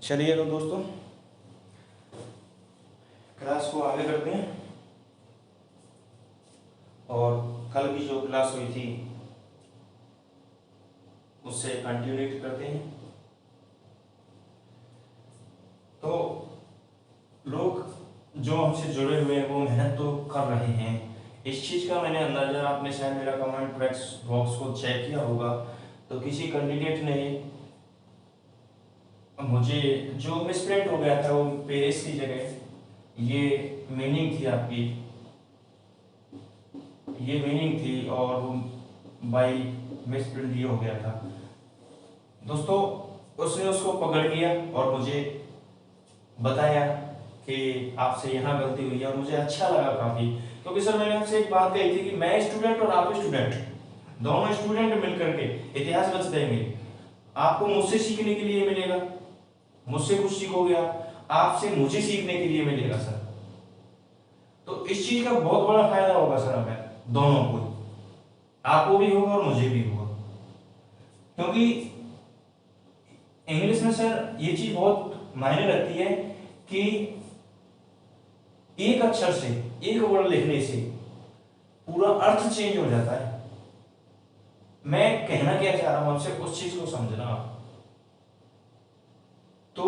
चलिए तो दोस्तों क्लास को आगे करते हैं और कल की जो क्लास हुई थी उससे कंटिन्यू करते हैं। तो लोग जो हमसे जुड़े हुए हैं वो मेहनत तो कर रहे हैं, इस चीज़ का मैंने अंदाज़ा, आपने शायद मेरा कमेंट बॉक्स को चेक किया होगा। तो किसी कैंडिडेट ने मुझे जो मिसप्रिंट हो गया था वो पेरिस की जगह ये मीनिंग थी आपकी, ये मीनिंग थी और वो बाई मिसप्रिंट ये हो गया था। दोस्तों उसने उसको पकड़ लिया और मुझे बताया कि आपसे यहाँ गलती हुई है और मुझे अच्छा लगा काफ़ी, क्योंकि सर मैंने आपसे एक बात कही थी कि मैं स्टूडेंट और आप स्टूडेंट, दोनों स्टूडेंट मिलकर के इतिहास बच देंगे। आपको मुझसे सीखने के लिए मिलेगा, मुझसे कुछ सीखोगे आपसे मुझे सीखने के लिए मिलेगा सर। तो इस चीज का बहुत बड़ा फायदा होगा सर हमें दोनों को, आपको भी होगा और मुझे भी होगा। क्योंकि इंग्लिश में सर ये चीज बहुत मायने रखती है कि एक अक्षर से, एक वर्ड लिखने से पूरा अर्थ चेंज हो जाता है। मैं कहना क्या चाह रहा हूं आपसे, उस चीज को समझना आप। तो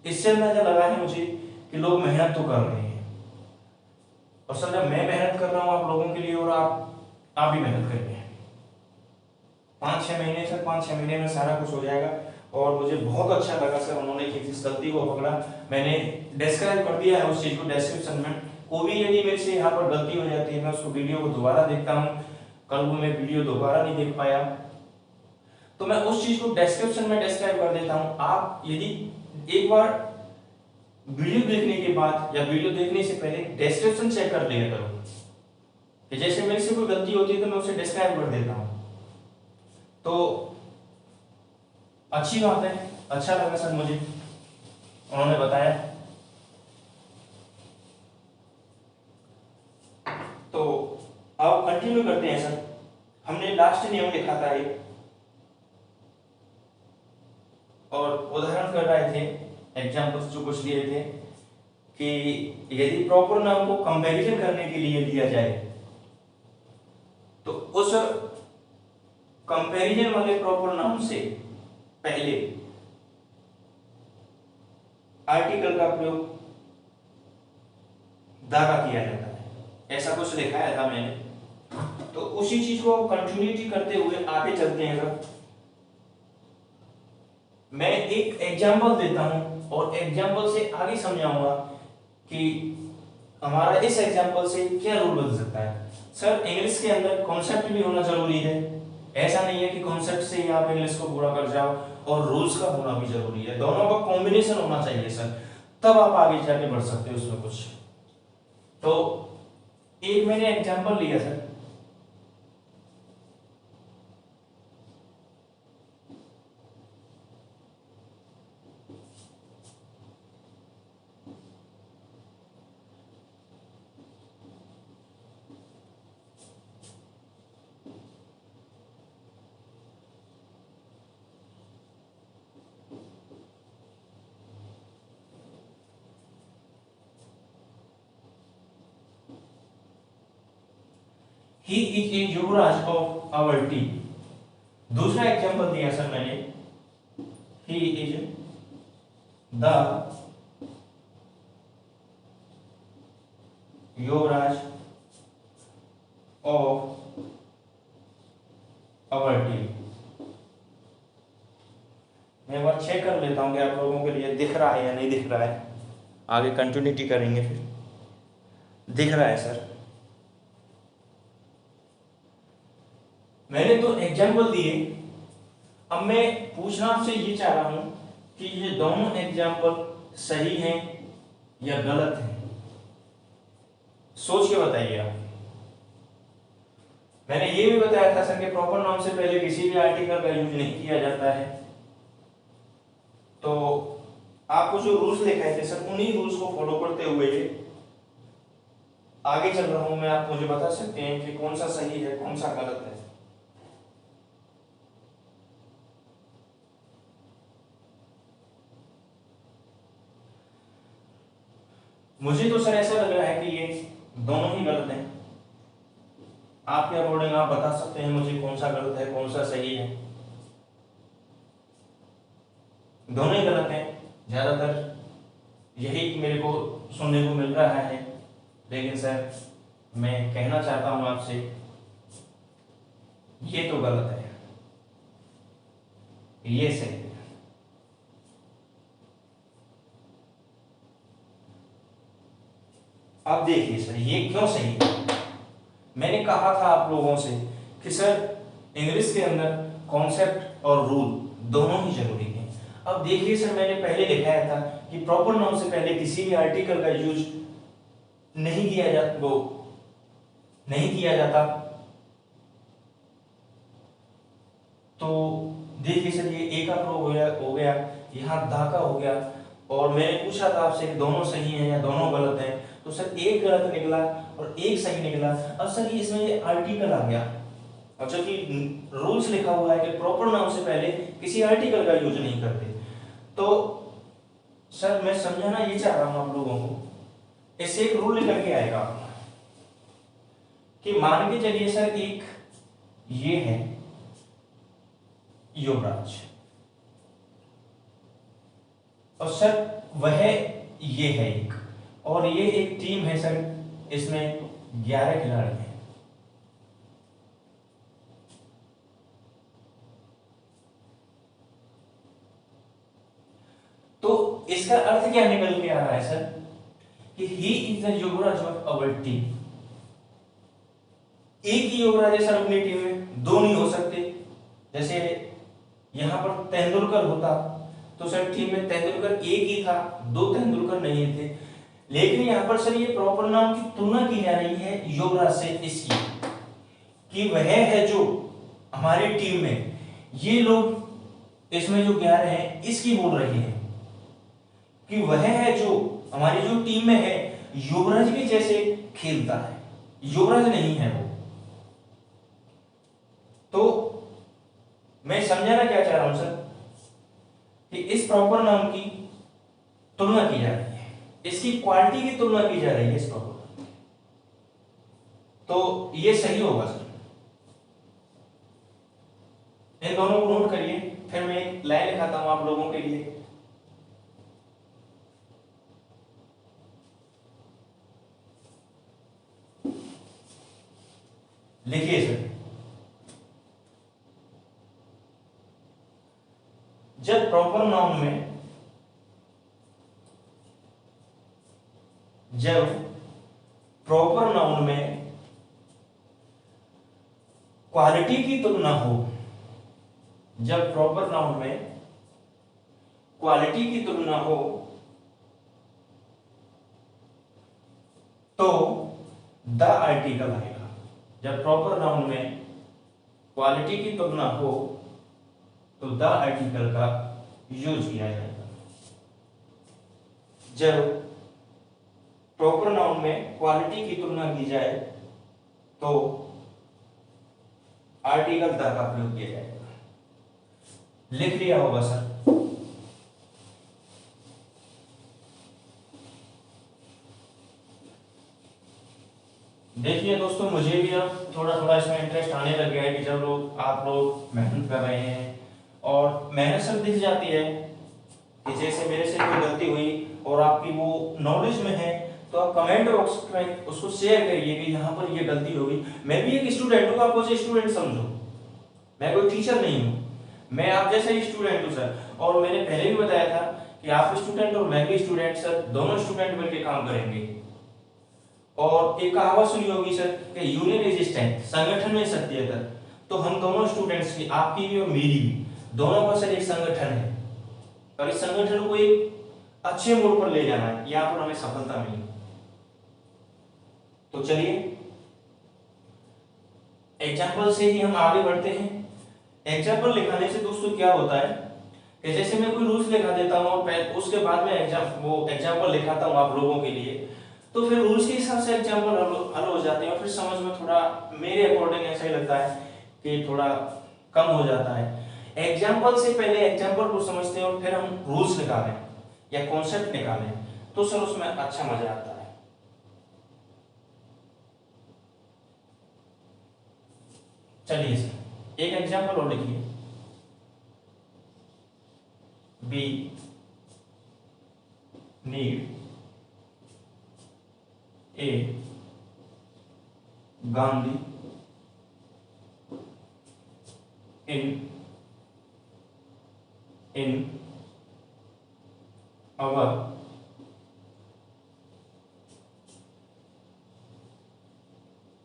इससे अंदाजा लगा है मुझे कि लोग मेहनत तो कर रहे हैं, और सर जब मैं मेहनत कर रहा हूं आप लोगों के लिए और आप भी मेहनत करेंगे, 5-6 महीने सर, 5-6 महीने में सारा कुछ हो जाएगा। और मुझे बहुत अच्छा लगा सर उन्होंने किस गलती को पकड़ा, मैंने डिस्क्राइब कर दिया है उस चीज को डिस्क्रिप्शन में। कोई भी यदि मेरे से यहाँ पर गलती हो जाती है मैं उसको वीडियो को दोबारा देखता हूँ, कल वो मैं वीडियो दोबारा नहीं देख पाया तो मैं उस चीज को डिस्क्रिप्शन में डिस्क्राइब कर देता हूँ। आप यदि एक बार वीडियो देखने के बाद या वीडियो देखने से पहले डिस्क्रिप्शन चेक कर लिया करो, कि जैसे मेरे से कोई गलती होती है तो मैं उसे डिस्क्राइब कर देता हूँ। तो अच्छी बात है, अच्छा लगा सर मुझे उन्होंने बताया। तो अब कंटिन्यू करते हैं सर। हमने लास्ट नियम लिखा था एक और उदाहरण कर रहे थे, एग्जाम्पल्स जो कुछ लिए थे कि यदि प्रॉपर नाउन को कंपैरिजन करने के लिए लिया जाए तो उस कंपैरिजन वाले प्रॉपर नाउन से पहले आर्टिकल का प्रयोग दा का किया जाता है, ऐसा कुछ लिखाया था मैंने। तो उसी चीज को कंटिन्यूटी करते हुए आगे चलते हैं सर। मैं एक एग्जांपल देता हूं और एग्जांपल से आगे समझाऊंगा कि हमारा इस एग्जांपल से क्या रूल बदल सकता है। सर इंग्लिश के अंदर कॉन्सेप्ट भी होना जरूरी है, ऐसा नहीं है कि कॉन्सेप्ट से ही आप इंग्लिश को पूरा कर जाओ, और रूल्स का होना भी जरूरी है, दोनों का कॉम्बिनेशन होना चाहिए सर, तब आप आगे जाके बढ़ सकते हो उसमें कुछ। तो एक मैंने एग्जांपल लिया sir, he is a Yuvraj of our team. दूसरा एग्जांपल दिया सर मैंने, he is the Yuvraj of our team. मैं एक बार चेक कर लेता हूं कि आप लोगों के लिए दिख रहा है या नहीं दिख रहा है, आगे कंटिन्यूटी करेंगे फिर। दिख रहा है सर, मैंने तो एग्जाम्पल दिए। अब मैं पूछना आपसे ये चाह रहा हूं कि ये दोनों एग्जाम्पल सही हैं या गलत हैं, सोच के बताइए आप। मैंने ये भी बताया था सर कि प्रॉपर नाउन से पहले किसी भी आर्टिकल का यूज नहीं किया जाता है। तो आपको जो रूल्स लिखाए थे सर उन्हीं रूल्स को फॉलो करते हुए आगे चल रहा हूं मैं। आप मुझे बता सकते हैं कि कौन सा सही है कौन सा गलत है। मुझे तो सर ऐसा लग रहा है कि ये दोनों ही गलत हैं। आपके अकॉर्डिंग आप बता सकते हैं मुझे कौन सा गलत है कौन सा सही है। दोनों ही गलत हैं, ज्यादातर यही मेरे को सुनने को मिल रहा है। लेकिन सर मैं कहना चाहता हूं आपसे, ये तो गलत है, ये सही है। अब देखिए सर ये क्यों सही है। मैंने कहा था आप लोगों से कि सर इंग्लिश के अंदर कॉन्सेप्ट और रूल दोनों ही जरूरी हैं। अब देखिए सर मैंने पहले दिखाया था कि प्रॉपर नाउन से पहले किसी भी आर्टिकल का यूज नहीं किया जाता, वो नहीं किया जाता। तो देखिए सर ये एक आप लोग हो गया, यहाँ धाका हो गया, और मैंने पूछा था आपसे कि दोनों सही हैं या दोनों गलत हैं, तो सर एक गलत निकला और एक सही निकला। अब सर इसमें ये आर्टिकल आ गया, और जो कि रूल्स लिखा हुआ है कि प्रॉपर नाउन से पहले किसी आर्टिकल का यूज नहीं करते। तो सर मैं समझाना ये चाह रहा हूं आप लोगों को, इससे एक रूल निकल के आएगा कि मान के चलिए सर एक ये है युवराज, और सर वह ये है एक, और ये एक टीम है सर, इसमें 11 खिलाड़ी हैं। तो इसका अर्थ क्या निकल के आ रहा है सर कि ही is the Yuvraj of our team. एक ही युवराज है सर अपनी टीम में, दो नहीं हो सकते। जैसे यहां पर तेंदुलकर होता तो सर टीम में तेंदुलकर एक ही था, दो तेंदुलकर नहीं थे। लेकिन यहां पर सर ये प्रॉपर नाउन की तुलना की जा रही है युवराज से इसकी, कि वह है जो हमारी टीम में, ये लोग इसमें जो 11 हैं इसकी बोल रहे हैं कि वह है जो हमारी जो टीम में है युवराज के जैसे खेलता है, युवराज नहीं है वो। तो मैं समझाना क्या चाह रहा हूं सर कि इस प्रॉपर नाउन की तुलना की जा रही है, इसकी क्वालिटी की तुलना की जा रही है इस प्रॉपर, तो ये सही होगा सर। इन दोनों को नोट करिए, फिर मैं एक लाइन लिखाता हूं आप लोगों के लिए। लिखिए सर, जब प्रॉपर नाउन में, जब प्रॉपर नाउन में क्वालिटी की तुलना हो, जब प्रॉपर नाउन में क्वालिटी की तुलना हो तो द आर्टिकल आएगा। जब प्रॉपर नाउन में क्वालिटी की तुलना हो तो द आर्टिकल का यूज किया जाएगा। जब प्रॉपर नाउन में क्वालिटी की तुलना की जाए तो आर्टिकल द का प्रयोग किया जाएगा। लिख लिया होगा सर। देखिए दोस्तों, मुझे भी अब थोड़ा थोड़ा इसमें इंटरेस्ट आने लग गया है कि जब आप लोग मेहनत कर रहे हैं और मेहनत सब दिख जाती है कि जैसे मेरे से कोई गलती हुई और आपकी वो नॉलेज में है, तो आप कमेंट बॉक्स में उसको शेयर करिए कि यहाँ पर ये गलती होगी। मैं भी एक स्टूडेंट हूँ, आप मुझे स्टूडेंट समझो, मैं कोई टीचर नहीं हूँ, मैं आप जैसा ही स्टूडेंट हूँ सर। और मैंने पहले भी बताया था कि आप स्टूडेंट और मैं भी स्टूडेंट सर, दोनों स्टूडेंट मिलकर काम करेंगे। और एक कहावत सुनी होगी सर कि यूनियन इज स्ट्रेंथ, संगठन में शक्ति है सर। तो हम दोनों स्टूडेंट्स की, आपकी भी और मेरी भी, दोनों का सर एक संगठन है, और इस संगठन को एक अच्छे मोड़ पर ले जाना है, यहाँ पर हमें सफलता मिली। तो चलिए एग्जाम्पल से ही हम आगे बढ़ते हैं। एग्जाम्पल लिखाने से दोस्तों क्या होता है कि जैसे मैं कोई रूल्स लिखा देता हूँ और उसके बाद में एग्जाम्पल लिखाता हूँ आप लोगों के लिए, तो फिर रूल्स के हिसाब से एग्जाम्पल हल हो जाते हैं और फिर समझ में थोड़ा मेरे अकॉर्डिंग ऐसा ही लगता है कि थोड़ा कम हो जाता है। एग्जाम्पल से पहले एग्जाम्पल को समझते हैं और फिर हम रूल्स निकालें या कॉन्सेप्ट निकालें तो सर उसमें अच्छा मजा आता है। चलिए सर एक एग्जांपल और लिखिए। We need a Gandhi in our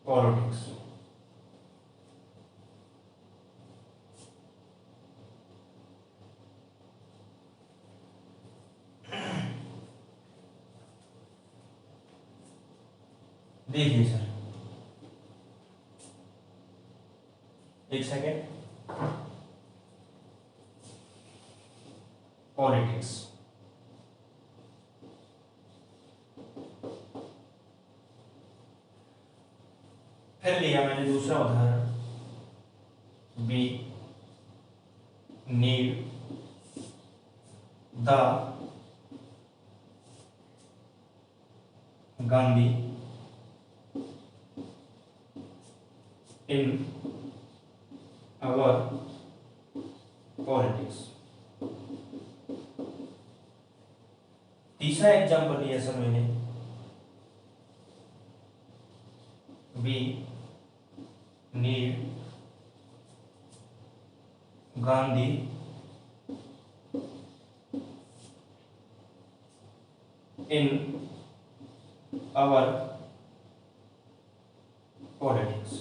politics। देखिए सर एक सेकेंड, पॉलिटिक्स, फिर लिया मैंने दूसरा उदाहरण, we need the Gandhi in our politics. तीसरा एग्जाम्पल लिया सर मैंने, we need Gandhi in our politics.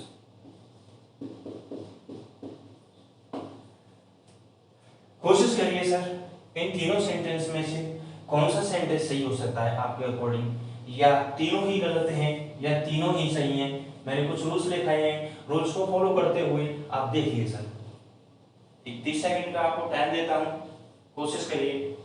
कोशिश करिए सर इन तीनों सेंटेंस में से कौन सा सेंटेंस सही हो सकता है आपके अकॉर्डिंग, या तीनों ही गलत हैं या तीनों ही सही हैं। मैंने कुछ रूल्स लिखाए हैं, रूल्स को फॉलो करते हुए आप देखिए सर। 31 सेकंड का आपको टाइम देता हूं, कोशिश करिए।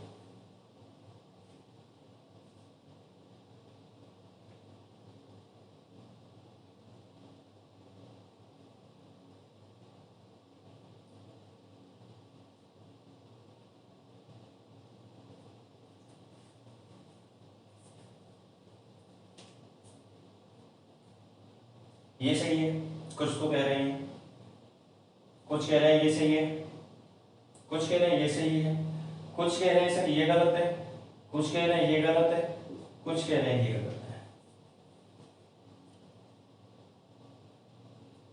ये सही है, कुछ तो कह रहे हैं, कुछ कह रहे हैं ये सही है, कुछ कह रहे हैं ये सही है, कुछ कह रहे हैं सर ये गलत है, कुछ कह रहे हैं ये गलत है, कुछ कह रहे हैं ये गलत है।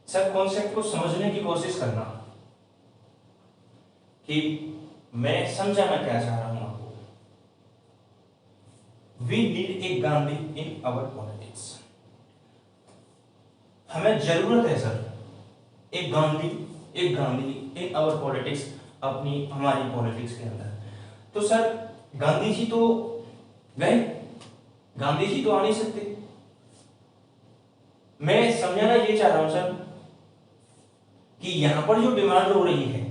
सर कॉन्सेप्ट को समझने की कोशिश करना कि मैं समझाना क्या चाह रहा हूं आपको। We need a Gandhi in our politics. हमें जरूरत है सर एक गांधी इन आवर पॉलिटिक्स, अपनी हमारी पॉलिटिक्स के अंदर। तो सर गांधी जी तो गए, गांधी जी तो आ नहीं सकते। मैं समझाना ये चाह रहा हूं सर कि यहां पर जो डिमांड हो रही है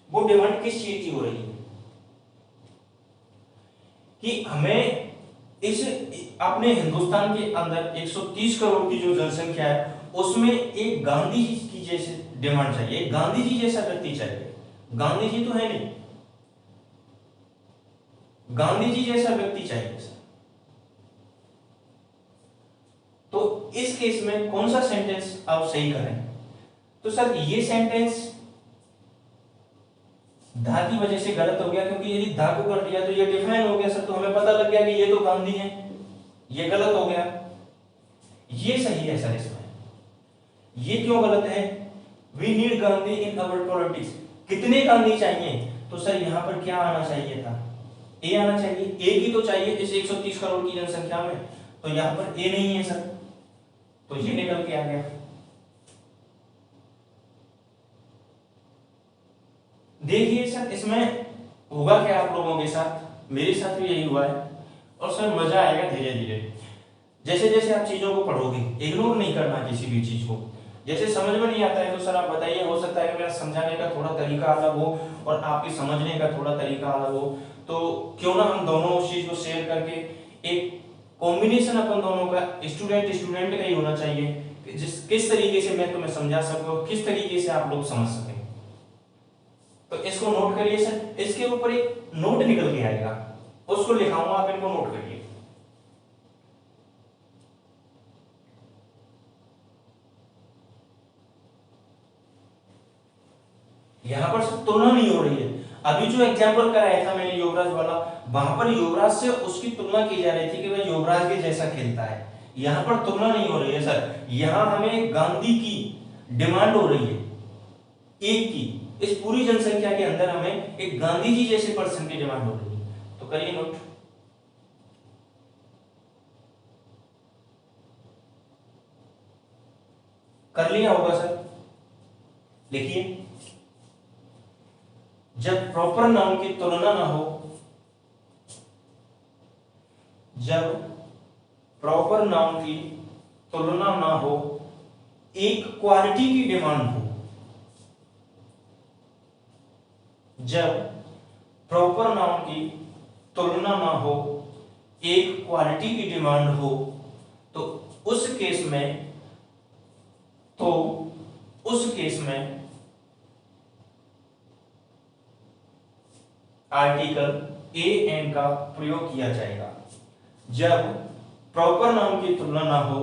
वो डिमांड किस चीज की हो रही है कि हमें इस अपने हिंदुस्तान के अंदर 130 करोड़ की जो जनसंख्या है उसमें एक गांधी जी की जैसे डिमांड चाहिए, गांधी जी जैसा व्यक्ति चाहिए। गांधी जी तो है नहीं, गांधी जी जैसा व्यक्ति चाहिए सर। तो इस केस में कौन सा सेंटेंस आप सही करें? तो सर ये सेंटेंस धा की वजह से गलत हो गया, क्योंकि यदि धा को कर दिया तो ये डिफाइन हो गया सर, तो हमें पता लग गया कि ये तो गांधी है, ये गलत हो गया। ये सही है सर, इसमें ये क्यों गलत है? We need Gandhi in our politics. कितने गांधी चाहिए? तो सर यहां पर क्या आना चाहिए था? ए आना चाहिए, एक ही तो चाहिए इस 130 करोड़ की जनसंख्या में, तो यहां पर ए नहीं है सर, तो ये निकल के आ गया। देखिए सर इसमें होगा क्या आप लोगों के साथ, मेरे साथ भी यही हुआ है, और सर मजा आएगा धीरे धीरे। जैसे जैसे आप चीजों को पढ़ोगे, इग्नोर नहीं करना किसी भी चीज को। जैसे समझ में नहीं आता है तो सर आप बताइए, हो सकता है कि मेरा समझाने का थोड़ा तरीका अलग हो और आपके समझने का थोड़ा तरीका अलग हो, तो क्यों ना हम दोनों उस चीज को शेयर करके एक कॉम्बिनेशन अपन दोनों का, स्टूडेंट स्टूडेंट का ही होना चाहिए, जिस किस तरीके से मैं तुम्हें समझा सकूं, किस तरीके से आप लोग समझ सकें। तो इसको नोट करिए सर, इसके ऊपर एक नोट निकल के आएगा, उसको लिखाऊंगा, आप इनको नोट करिए। यहां पर सिर्फ तुलना नहीं हो रही है। अभी जो एग्जाम्पल कराया था मैंने युवराज वाला, वहां पर युवराज से उसकी तुलना की जा रही थी कि वह युवराज के जैसा खेलता है। यहां पर तुलना नहीं हो रही है सर, यहां हमें गांधी की डिमांड हो रही है, एक की। इस पूरी जनसंख्या के अंदर हमें एक गांधी जी जैसे पर्सन की डिमांड हो रही है। तो करिए नोट। कर लिया होगा सर, लिखिए। जब प्रॉपर नाउन की तुलना ना हो, जब प्रॉपर नाउन की तुलना ना हो, एक क्वालिटी की डिमांड हो। जब प्रॉपर नाउन की तुलना ना हो, एक क्वालिटी की डिमांड हो, तो उस केस में तो उस केस में आर्टिकल ए एन का प्रयोग किया जाएगा। जब प्रॉपर नाउन की तुलना ना हो,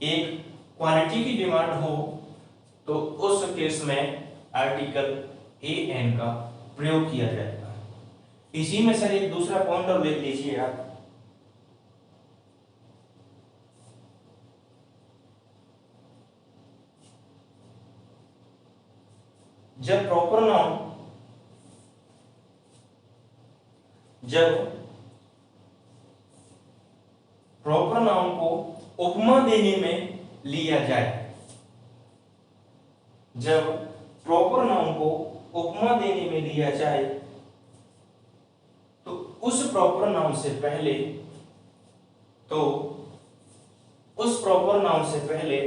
एक क्वालिटी की डिमांड हो, तो उस केस में आर्टिकल ए एन का प्रयोग किया जाएगा। इसी में सर एक दूसरा पॉइंट और लिख लीजिए आप। जब प्रॉपर नाउन जब प्रॉपर नाउन को उपमा देने में लिया जाए, जब प्रॉपर नाउन को उपमा देने में लिया जाए, तो उस प्रॉपर नाउन से पहले तो उस प्रॉपर नाउन से पहले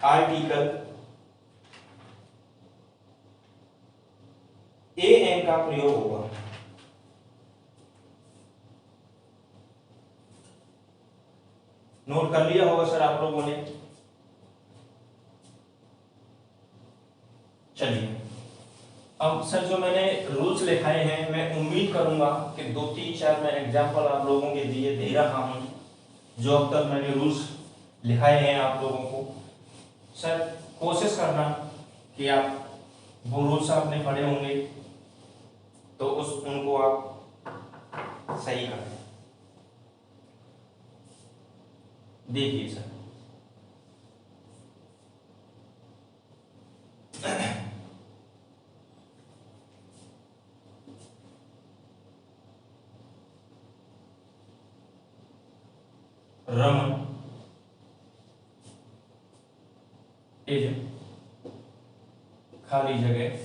आर्टिकल ए एन का प्रयोग होगा। नोट कर लिया होगा सर आप लोगों ने। चलिए, अब सर जो मैंने रूल्स लिखाए हैं, मैं उम्मीद करूंगा कि 2 3 4 मैं एग्जाम्पल आप लोगों के दिए दे रहा हूं, जो अब तक मैंने रूल्स लिखाए हैं आप लोगों को। सर कोशिश करना कि आप वो रूल्स आपने पढ़े होंगे तो उनको आप सही करें। देखिए सर, रमन इज खाली जगह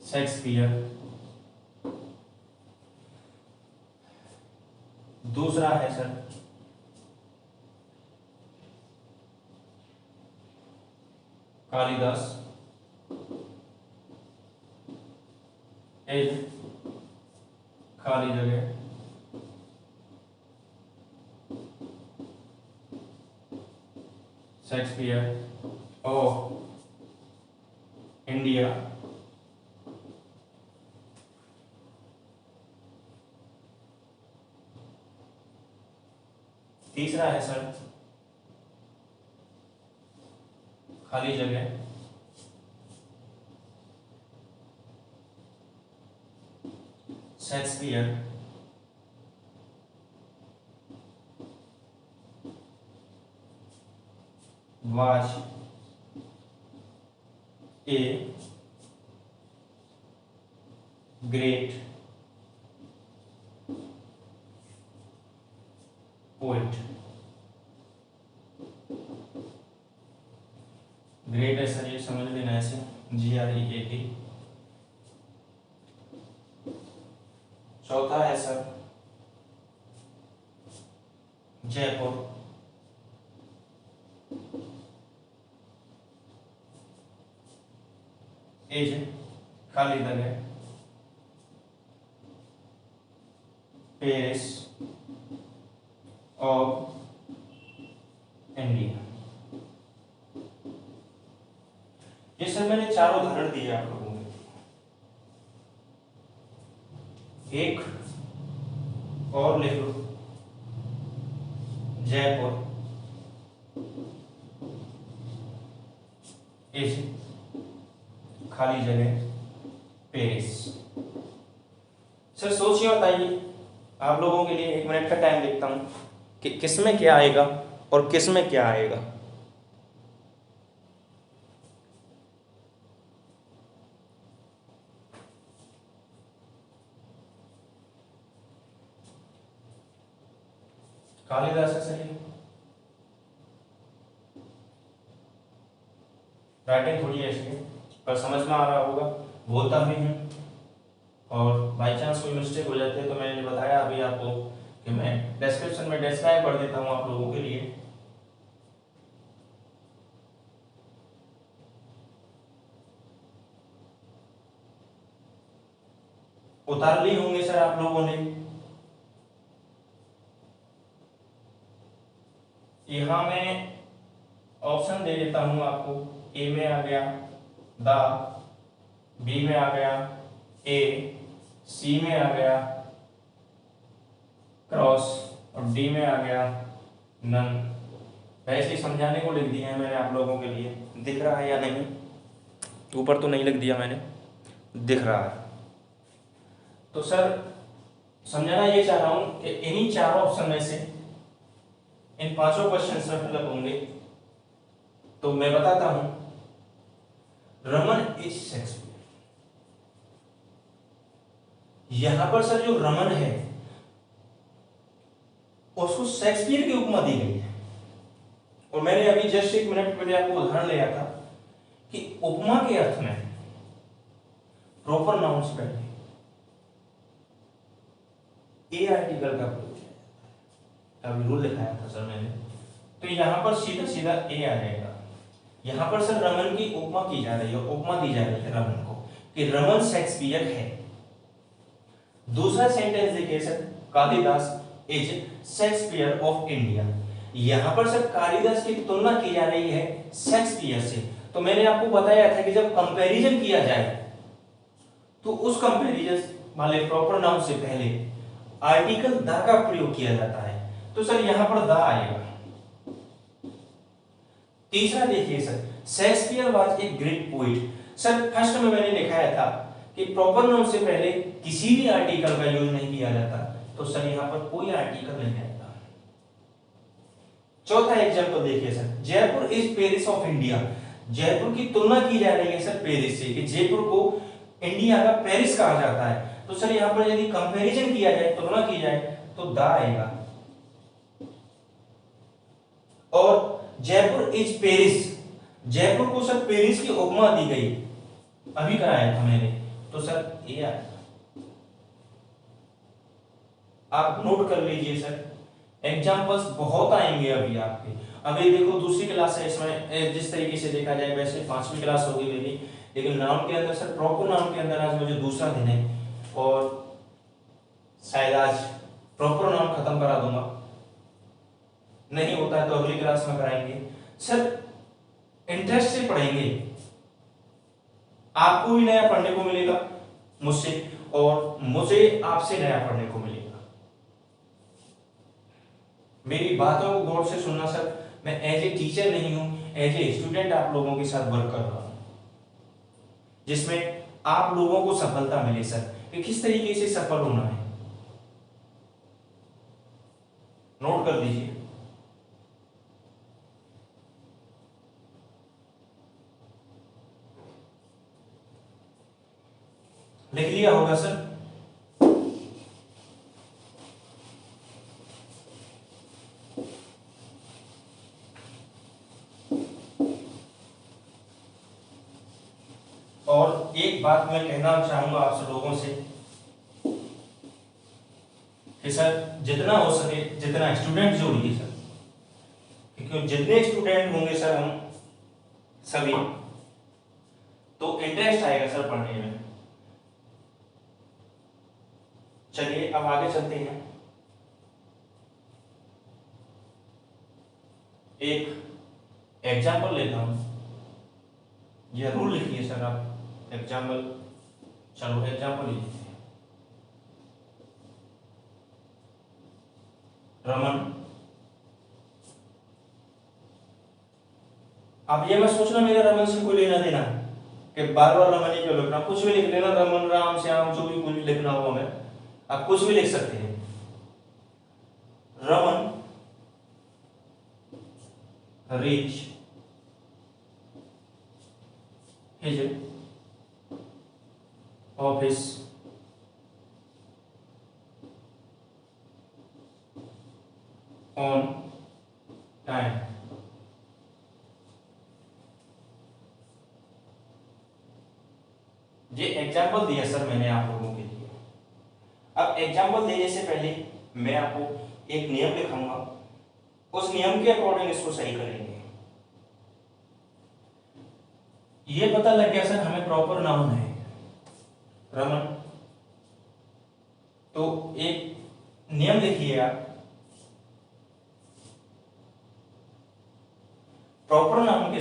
शेक्सपियर। दूसरा है सर कालिदास इज खाली जगह शेक्सपियर ऑफ इंडिया। तीसरा है सर खाली जगह Shakespeare was a great poet। Great है सर, ये समझ लेना ऐसे, GREAT। चौथा है सर जयपुर इज खाली जगह पेरिस ऑफ इंडिया। ये सर मैंने चार उदाहरण दिए आप लोगों को। एक और लिख लो, जयपुर इज खाली जगह पेरिस। सर सोचिए, बताइए आप लोगों के लिए 1 मिनट का टाइम देखता हूं कि किसमें क्या आएगा और किसमें क्या आएगा। कालिदास है सर, राइटिंग थोड़ी ऐसी है पर समझ में आ रहा होगा, बोलता भी हूँ और बाई चांस कोई मिस्टेक हो जाती है तो मैंने बताया अभी आपको कि मैं डिस्क्रिप्शन में डिस्क्राइब कर देता हूँ आप लोगों के लिए। उतार लिए होंगे सर आप लोगों ने। यहां मैं ऑप्शन दे देता हूं आपको। ए में आ गया द, बी में आ गया ए, सी में आ गया क्रॉस और डी में आ गया नन। वैसे ही समझाने को लिख दिया है मैंने आप लोगों के लिए, दिख रहा है या नहीं? ऊपर तो नहीं लिख दिया मैंने, दिख रहा है। तो सर समझाना ये चाह रहा हूं कि इन्हीं चारों ऑप्शन में से इन पांचों क्वेश्चन में फिलअप होंगे। तो मैं बताता हूं, रमन इज शेक्सपियर। यहां पर सर जो रमन है उसको शेक्सपियर की उपमा दी गई है। और मैंने अभी जस्ट 1 मिनट पहले आपको उदाहरण लिया था कि उपमा के अर्थ में प्रॉपर नाउन से पहले ए आर्टिकल का प्रयोग किया जाता है। अभी रूल दिखाया था सर मैंने, तो यहां पर सीधा सीधा ए आ जाएगा। यहां पर सर रमन की उपमा की जा रही है, उपमा दी जा रही है रमन को कि रमन शेक्सपियर है। दूसरा सेंटेंस देखिए sir, Kalidas is Shakespeare of India. यहां पर सर कालिदास की तुलना की जा रही है शेक्सपियर से। तो मैंने आपको बताया था कि जब कंपैरिजन किया जाए तो उस कंपैरिजन वाले प्रॉपर नाउन से पहले आर्टिकल द का प्रयोग किया जाता है। तो सर यहां पर द आएगा। तीसरा देखिए sir, Shakespeare was a great poet. Sir first में मैंने दिखाया था कि प्रॉपर नाउन से पहले किसी भी आर्टिकल का यूज नहीं किया जाता। तो सर यहां पर कोई आर्टिकल नहीं आएगा। चौथा एग्जांपल देखिए sir, Jaipur is Paris of India. Jaipur की तुलना की जा रही है सर पेरिस से, कि जयपुर को इंडिया का पेरिस कहा जाता है। तो सर यहां पर यदि कंपैरिजन किया जाए, तुलना की जाए, तो द आएगा। और जयपुर इज पेरिस, जयपुर को सर पेरिस की उपमा दी गई, अभी कराया था मैंने, तो सर ये आएगा। आप नोट कर लीजिए सर, एग्जांपल्स बहुत आएंगे अभी आपके। अभी देखो दूसरी क्लास है, इसमें जिस तरीके से देखा जाए वैसे 5वीं क्लास होगी मेरी, लेकिन नाउन के अंदर सर प्रॉपर नाउन के अंदर आज मुझे दूसरा दिन है और शायद आज प्रॉपर नाउन खत्म करा दूंगा। नहीं होता है तो अगली क्लास में कराएंगे सर। इंटरेस्ट से पढ़ेंगे, आपको भी नया पढ़ने को मिलेगा मुझसे और मुझे आपसे नया पढ़ने को मिलेगा। मेरी बातों को गौर से सुनना सर। मैं एज ए टीचर नहीं हूं, एज ए स्टूडेंट आप लोगों के साथ वर्क कर रहा हूं, जिसमें आप लोगों को सफलता मिले सर, कि किस तरीके से सफल होना है। नोट कर दीजिए। लिख लिया होगा सर? और एक बात मैं कहना चाहूंगा आप सब लोगों से कि सर जितना हो सके, जितना स्टूडेंट जोड़िए सर, क्योंकि जितने स्टूडेंट होंगे सर हम सभी, तो इंटरेस्ट आएगा सर पढ़ने में। चलिए अब आगे चलते हैं। एक एग्जाम्पल लेता हूं, यह रूल लिखिए सर आप। एग्जाम्पल, चलो एग्जाम्पल लिखते हैं। रमन, अब ये मत सोचना मेरा रमन से कोई लेना देना कि बार बार रमन ही क्यों लिखना, कुछ भी लिख लेना, रमन, राम, श्याम, जो भी कुछ लिखना हो हमें, आप कुछ भी लिख सकते हैं। Raman reach his office on time. ये एग्जाम्पल दिया सर मैंने आप लोगों के लिए। अब एग्जाम्पल देने से पहले मैं आपको एक नियम लिखाऊंगा, उस नियम के अकॉर्डिंग इसको सही करेंगे। ये पता लग गया सर हमें प्रॉपर नाउन है रमन, तो एक नियम लिखिए आप। प्रॉपर नाउन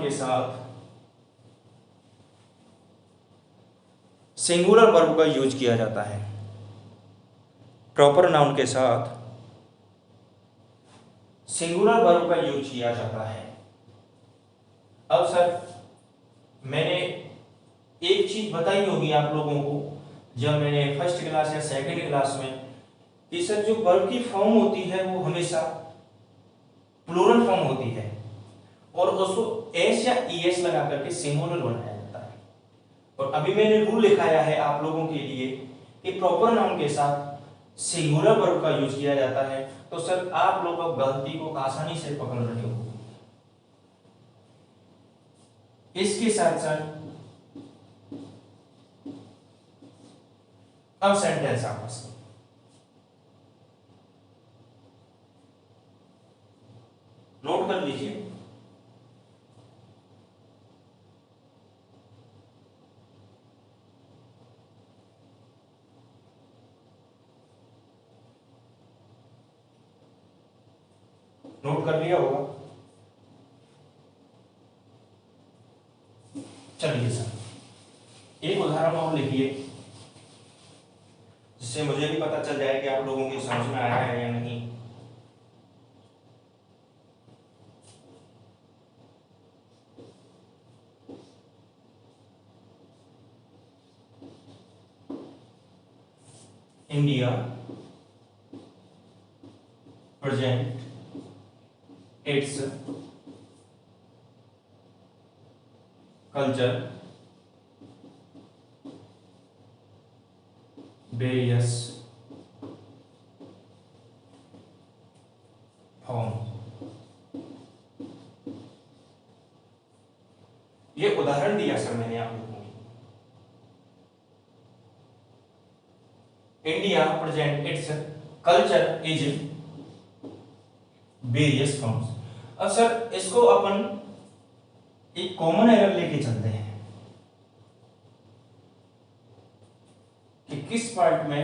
के साथ सिंगुलर वर्ब का यूज किया जाता है। प्रॉपर नाउन के साथ सिंगुलर वर्ब का यूज किया जाता है। अब सर मैंने एक चीज बताई होगी आप लोगों को जब मैंने फर्स्ट क्लास या सेकंड क्लास में, कि सर जो वर्ब की फॉर्म होती है वो हमेशा प्लूरल फॉर्म होती है और उसको एस या ईएस लगा करके सिंगुलर बनाया जाता है। और अभी मैंने रूल लिखाया है आप लोगों के लिए कि प्रॉपर नाउन के साथ सिंगुलर वर्ब का यूज किया जाता है। तो सर आप लोग अब गलती को आसानी से पकड़ रहे हो। इसके साथ साथ अब सेंटेंस आपस में नोट कर लीजिए। नोट कर लिया होगा। चलिए सर एक उदाहरण और लिखिए जिससे मुझे भी पता चल जाए कि आप लोगों की समझ में आया है या नहीं। India present its culture various form। ये उदाहरण दिया सर मैंने आप लोगों को। India present its culture is various forms. अब सर इसको अपन एक कॉमन एरर लेके चलते हैं कि किस पार्ट में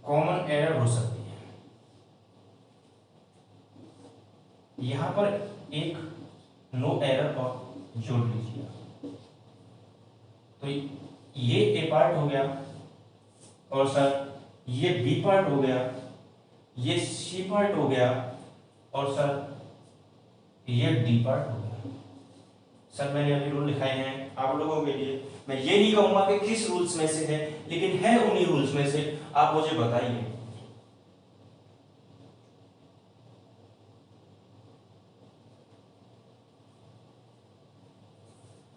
कॉमन एरर हो सकती है। यहां पर एक नो एरर और जोड़ लीजिए। तो ये ए पार्ट हो गया और सर ये बी पार्ट हो गया, ये सी पार्ट हो गया और सर ये डी पार्ट हो गया। सर मैंने अभी रूल लिखाए हैं आप लोगों के लिए। मैं ये नहीं कहूंगा कि किस रूल्स में से है, लेकिन है उन्हीं रूल्स में से। आप मुझे बताइए।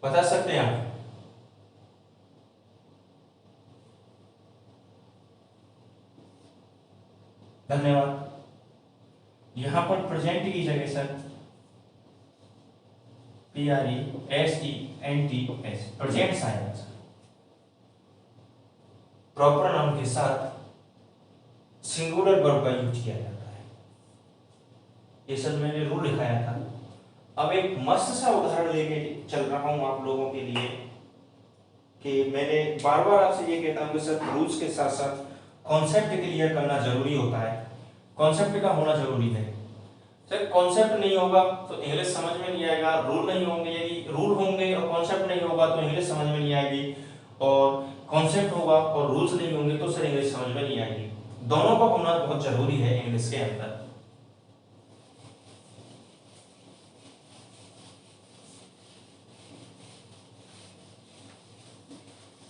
बता सकते हैं आप? धन्यवाद। यहां पर प्रेजेंट की जगह सर PRESENTS प्रेजेंट्स आएगा सर। प्रॉपर नाउन के साथ सिंगुलर वर्ब का यूज किया जाता है। ये सर मैंने रूल लिखाया था, अब एक मस्त सा उदाहरण लेके चल रहा हूं आप लोगों के लिए कि मैंने बार बार आपसे ये कहता हूं कि सर रूल्स के साथ साथ कॉन्सेप्ट क्लियर करना जरूरी होता है, कॉन्सेप्ट का होना जरूरी है। सर कॉन्सेप्ट नहीं होगा तो इंग्लिश समझ में नहीं आएगा, रूल नहीं होंगे, यदि रूल होंगे और कॉन्सेप्ट नहीं होगा तो इंग्लिश समझ में नहीं आएगी, और कॉन्सेप्ट होगा और रूल्स नहीं होंगे तो सर इंग्लिश समझ में नहीं आएगी। दोनों का होना बहुत जरूरी है इंग्लिश के अंदर।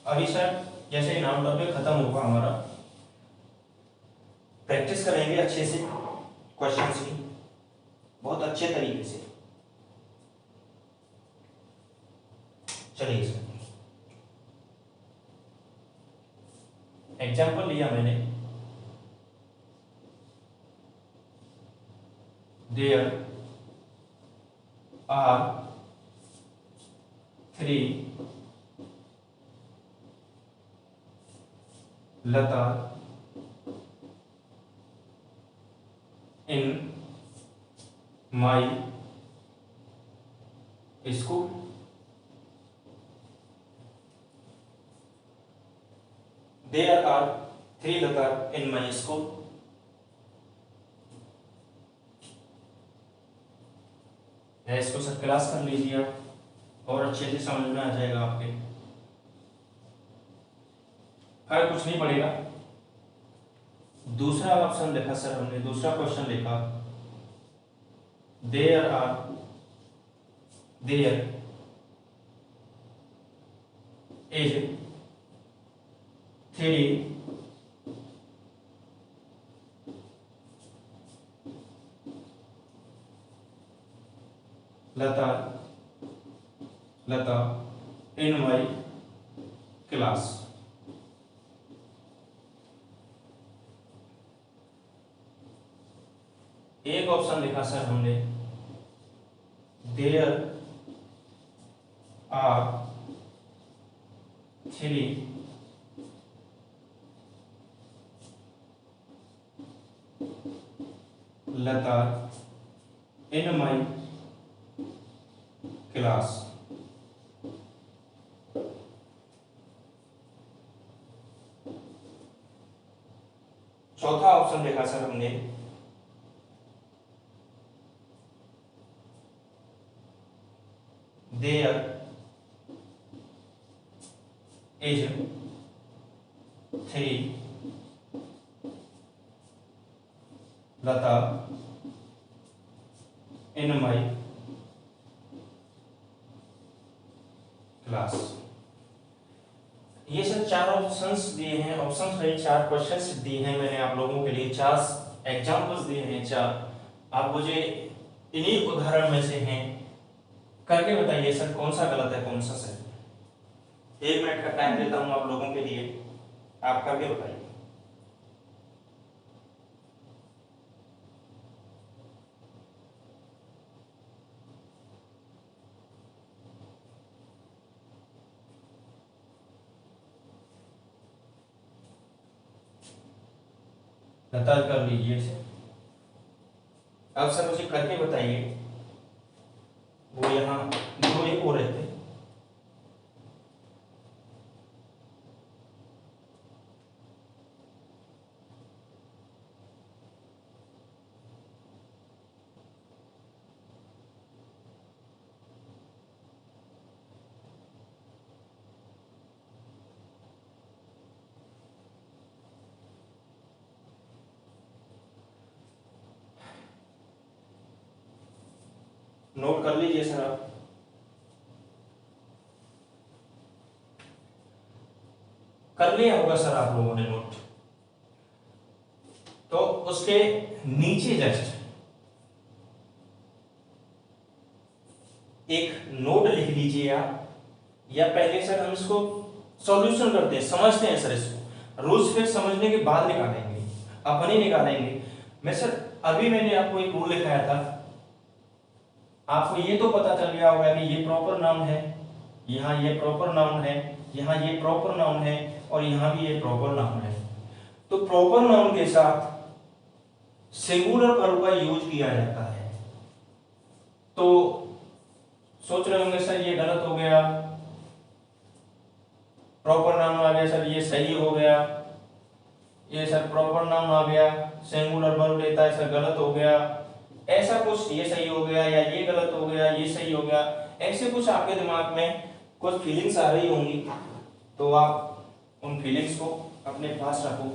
अभी सर जैसे नाउन टॉपिक खत्म होगा हमारा, प्रैक्टिस करेंगे अच्छे से क्वेश्चंस की, बहुत अच्छे तरीके से। चलिए सर एग्जाम्पल लिया मैंने, there are 3 Lata in my school. There are 3 Lata in my school. इसको सर क्लास कर लीजिए आप और अच्छे से समझ में आ जाएगा आपके, हर कुछ नहीं पड़ेगा। दूसरा ऑप्शन लिखा सर हमने, दूसरा क्वेश्चन लिखा, there is 3 Lata in my class. एक ऑप्शन लिखा सर हमने, there are 3 Lata in my class. चौथा ऑप्शन देखा सर हमने, there is 3 Lata in my class. ये सब 4 ऑप्शंस दिए हैं, ऑप्शंस नहीं 4 क्वेश्चंस दिए हैं मैंने आप लोगों के लिए, 4 एग्जांपल्स दिए हैं 4। आप मुझे इन्हीं उदाहरण में से हैं करके बताइए सर कौन सा गलत है कौन सा सही। 1 मिनट का टाइम देता हूं आप लोगों के लिए, आप करके बताइए। लता कर लीजिए इसे। अब सर मुझे करके बताइए, वो यहाँ 2 एक हो रहे थे, नोट कर लीजिए सर आप। कर लिया होगा सर आप लोगों ने नोट, तो उसके नीचे जस्ट एक नोट लिख लीजिए आप, या पहले सर हम इसको सॉल्यूशन करते हैं, समझते हैं सर इसको, रूल्स फिर समझने के बाद निकालेंगे, अपने निकालेंगे। मैं सर अभी मैंने आपको एक रूल लिखाया था, आपको ये तो पता चल गया होगा कि ये प्रॉपर नाउन है, यहाँ ये प्रॉपर नाउन है, यहाँ ये प्रॉपर नाउन है, और यहाँ भी ये प्रॉपर नाउन है। तो प्रॉपर नाउन के साथ सिंगुलर वर्ब का यूज किया जाता है। तो सोच रहे होंगे सर ये गलत हो गया, प्रॉपर नाउन आ गया सर ये सही हो गया, ये सर प्रॉपर नाउन आ गया सिंगुलर वर्ब लेता है सर गलत हो गया, ऐसा कुछ ये सही हो गया या ये गलत हो गया ये सही हो गया, ऐसे कुछ आपके दिमाग में कुछ फीलिंग्स आ रही होंगी। तो आप उन फीलिंग्स को अपने पास रखो,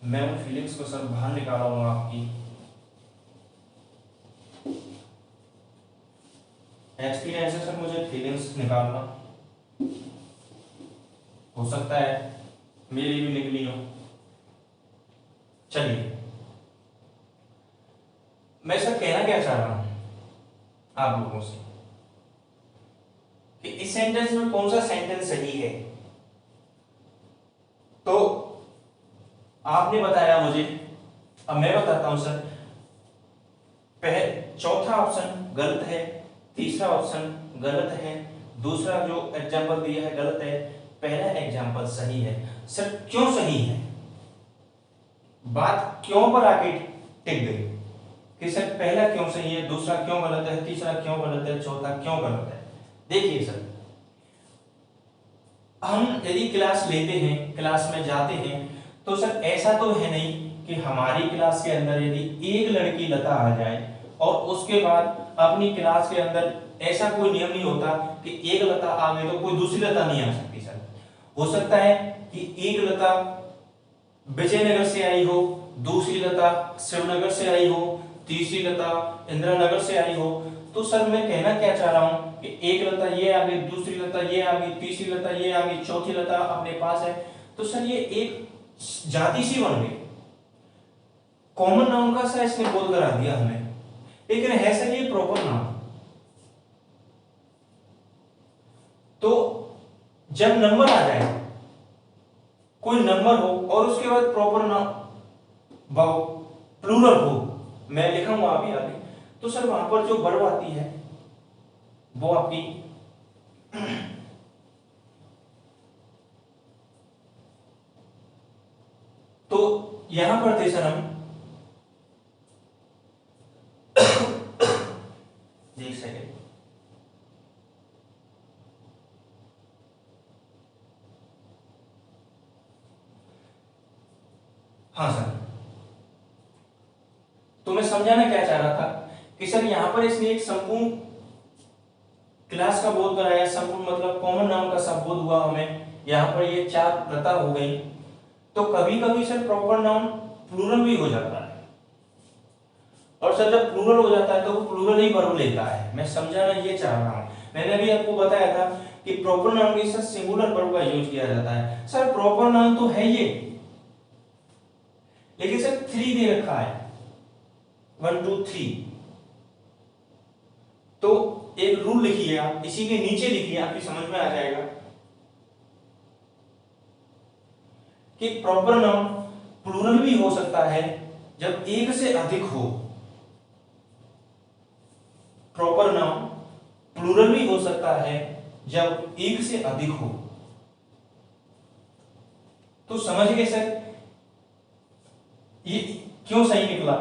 मैं उन फीलिंग्स को सर बाहर निकालूंगा आपकी। एक्सपीरियंस है सर मुझे फीलिंग्स निकालना, हो सकता है मेरी भी निकली हो। चलिए मैं सर कहना क्या चाह रहा हूं आप लोगों से कि इस सेंटेंस में कौन सा सेंटेंस सही है। तो आपने बताया मुझे, अब मैं बताता हूं सर। चौथा ऑप्शन गलत है, तीसरा ऑप्शन गलत है, दूसरा जो एग्जांपल दिया है गलत है, पहला एग्जांपल सही है। सर क्यों सही है, बात क्यों पर आके टिक गई कि सर पहला क्यों सही है, दूसरा क्यों गलत है, तीसरा क्यों गलत है, चौथा क्यों गलत है। देखिए सर हम यदि क्लास लेते हैं, क्लास में जाते हैं, तो सर ऐसा तो है नहीं कि हमारी क्लास के अंदर यदि एक लड़की लता आ जाए और उसके बाद अपनी क्लास के अंदर ऐसा कोई नियम नहीं होता कि एक लता आ गई तो कोई दूसरी लता नहीं आ सकती। सर हो सकता है कि एक लता विजयनगर से आई हो, दूसरी लता शिवनगर से आई हो, तीसरी लता इंदिरा नगर से आई हो। तो सर मैं कहना क्या चाह रहा हूं कि एक लता ये आ गई, दूसरी लता ये आ गई, तीसरी लता ये आ गई, चौथी लता अपने पास है, तो सर ये एक जाति सी बन गई। कॉमन नाउन का सा इसने बोध करा दिया हमें, लेकिन है सर ये प्रॉपर नाउन। तो जब नंबर आ जाए, कोई नंबर हो और उसके बाद प्रॉपर नाउन प्लूरल हो, मैं लिखूंगा अभी आगे, तो सर वहां पर जो वर्ब आती है वो आपकी तो यहां पर थे सर हम एक सेकेंड, हाँ सर। तो मैं समझाना क्या चाह रहा था कि सर यहां पर इसने एक संपूर्ण क्लास का बोध कराया, संपूर्ण मतलब कॉमन नाउन का सब बोध हुआ हमें। यहां पर ये चार लता हो गई, तो कभी कभी सर प्रॉपर नाउन प्लूरल भी हो जाता है, और सर जब प्लूरल हो जाता है तो वो प्लूरल ही वर्ब लेता है। मैं समझाना ये चाह रहा हूं, मैंने भी आपको बताया था कि प्रॉपर नाउन के साथ सिंगुलर वर्ब का यूज किया जाता है। सर प्रॉपर नाउन तो है ये, लेकिन सर 3 दे रखा है, 1 2 3। तो एक रूल लिखिए आप, इसी के नीचे लिखिए, आपकी समझ में आ जाएगा कि प्रॉपर नाउन प्लूरल भी हो सकता है जब एक से अधिक हो। प्रॉपर नाउन प्लूरल भी हो सकता है जब एक से अधिक हो। तो समझ गए सर ये क्यों सही निकला।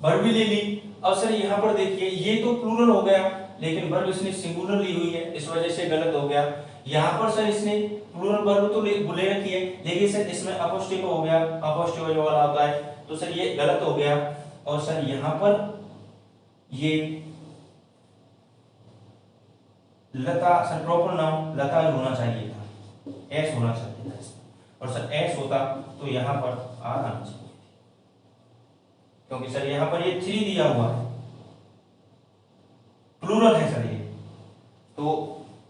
वर्ब भी ले ली। अब सर यहां पर देखिए ये तो प्लूरल हो गया, लेकिन वर्ब इसने सिंगुलर ली हुई है, इस वजह से गलत हो गया। यहां पर सर इसने प्लूरल वर्ब तो ले रखी है, लेकिन सर इसमें अपोस्ट्रोफ हो गया, अपोस्ट्रोफ जो वाला होता है, तो सर ये गलत हो गया। और सर यहां पर ये लता सर प्रॉपर नाउन लता होना चाहिए था, एस होना चाहिए था इसमें, और सर एस होता तो यहां पर आर आना चाहिए, क्योंकि सर यहां पर ये 3 दिया हुआ है, प्लूरल है सर ये। तो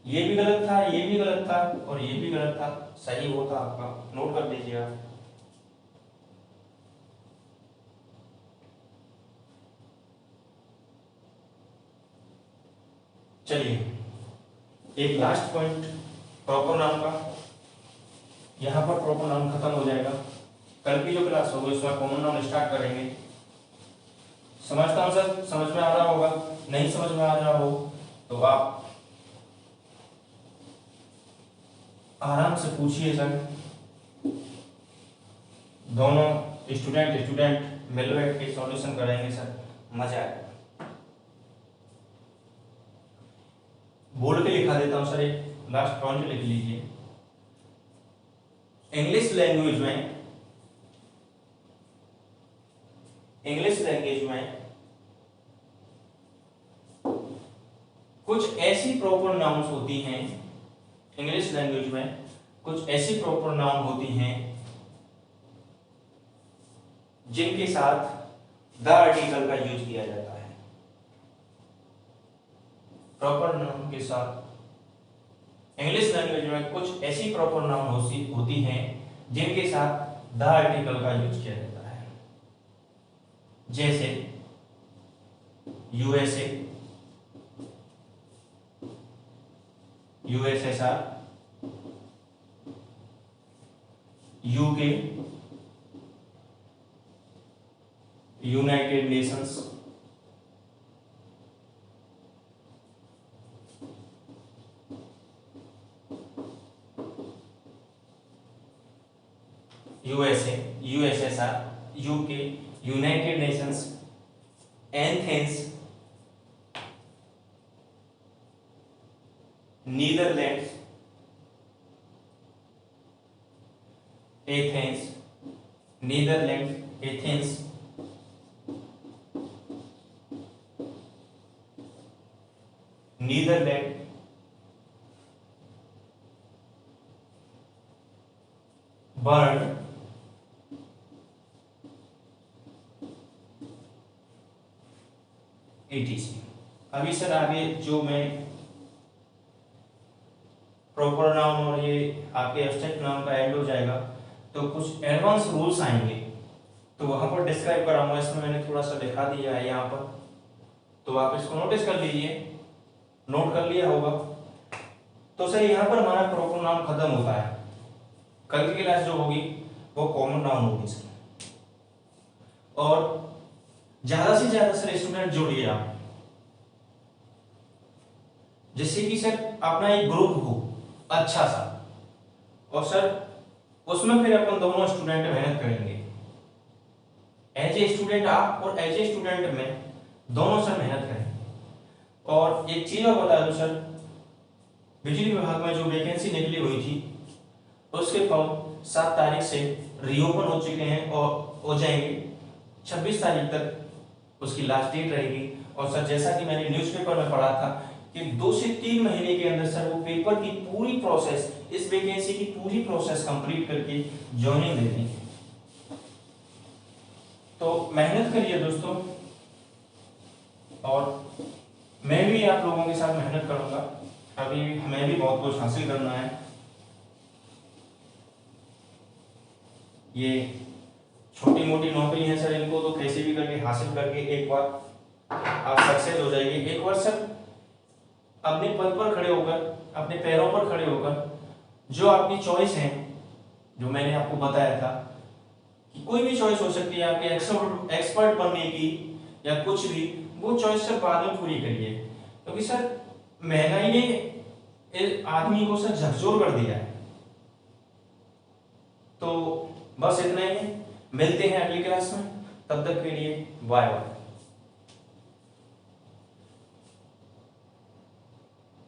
ये भी गलत था, ये भी गलत था, और ये भी गलत था। सही होता आपका, नोट कर लीजिएगा। चलिए एक लास्ट पॉइंट प्रॉपर नाउन का, यहां पर प्रॉपर नाउन खत्म हो जाएगा। कल की जो क्लास होगी उसमें कॉमन नाउन स्टार्ट करेंगे। समझता हूं सर, समझ में आ रहा होगा, नहीं समझ में आ रहा हो तो आप आराम से पूछिए सर। दोनों स्टूडेंट मिल बैठ के सॉल्यूशन करेंगे सर, मजा आएगा। बोल के लिखा देता हूं सर, एक लास्ट पॉइंट लिख लीजिए। इंग्लिश लैंग्वेज में कुछ ऐसी प्रॉपर नाउन्स होती हैं, इंग्लिश लैंग्वेज में कुछ ऐसी प्रॉपर नाउन होती हैं जिनके साथ द आर्टिकल का यूज किया जाता है। प्रॉपर नाउन के साथ इंग्लिश लैंग्वेज में कुछ ऐसी प्रॉपर नाउन होती हैं जिनके साथ द आर्टिकल का यूज किया जाता है, जैसे USA, USSR, UK, United Nations, USA, USSR, UK, United Nations, Athens, Netherlands, Athens, Netherland, Athens, Netherland, Bern, etc। अभी सर आगे जो मैं प्रॉपर नाउन और ये आपके एब्स्ट्रैक्ट नाउन का एंड हो जाएगा तो कुछ एडवांस रूल्स आएंगे, तो वहां पर डिस्क्राइब कराऊंगा। इसमें मैंने थोड़ा सा दिखा दिया है यहाँ पर, तो आप इसको नोटिस कर लीजिए, नोट कर लिया होगा। तो सर यहाँ पर हमारा प्रॉपर नाउन खत्म होता है। कल की क्लास जो होगी वो कॉमन नाउन होगी सर, और ज्यादा से ज्यादा सर स्टूडेंट जोड़िए आप, जिससे कि सर अपना एक ग्रुप हो अच्छा सा, और सर उसमें फिर अपन दोनों स्टूडेंट मेहनत करेंगे। एज ए स्टूडेंट आप और एज ए स्टूडेंट में दोनों सर मेहनत करेंगे। और एक चीज और बता दूं सर, बिजली विभाग में जो वैकेंसी निकली हुई थी उसके फॉर्म 7 तारीख से रीओपन हो चुके हैं और हो जाएंगे। 26 तारीख तक उसकी लास्ट डेट रहेगी। और सर जैसा कि मैंने न्यूज़पेपर में पढ़ा था कि 2 से 3 महीने के अंदर सर वो पेपर की पूरी प्रोसेस, इस वैकेंसी की पूरी प्रोसेस कंप्लीट करके ज्वाइनिंग दे देंगे। तो मेहनत करिए दोस्तों, और मैं भी आप लोगों के साथ मेहनत करूंगा। अभी हमें भी बहुत कुछ हासिल करना है। ये छोटी मोटी नौकरी है सर, इनको तो कैसे भी करके हासिल करके एक बार आप सक्सेस हो जाएंगे। एक बार सर अपने पद पर खड़े होकर, अपने पैरों पर खड़े होकर, जो आपकी चॉइस है, जो मैंने आपको बताया था कि कोई भी चॉइस हो सकती है आपके एक्सपर्ट बनने की या कुछ भी, वो चॉइस सर बाद में पूरी करिए। क्योंकि सर महंगाई ने आदमी को सर झकझोर कर दिया है। तो बस इतना ही है, मिलते हैं अगली क्लास में, तब तक के लिए बाय बाय।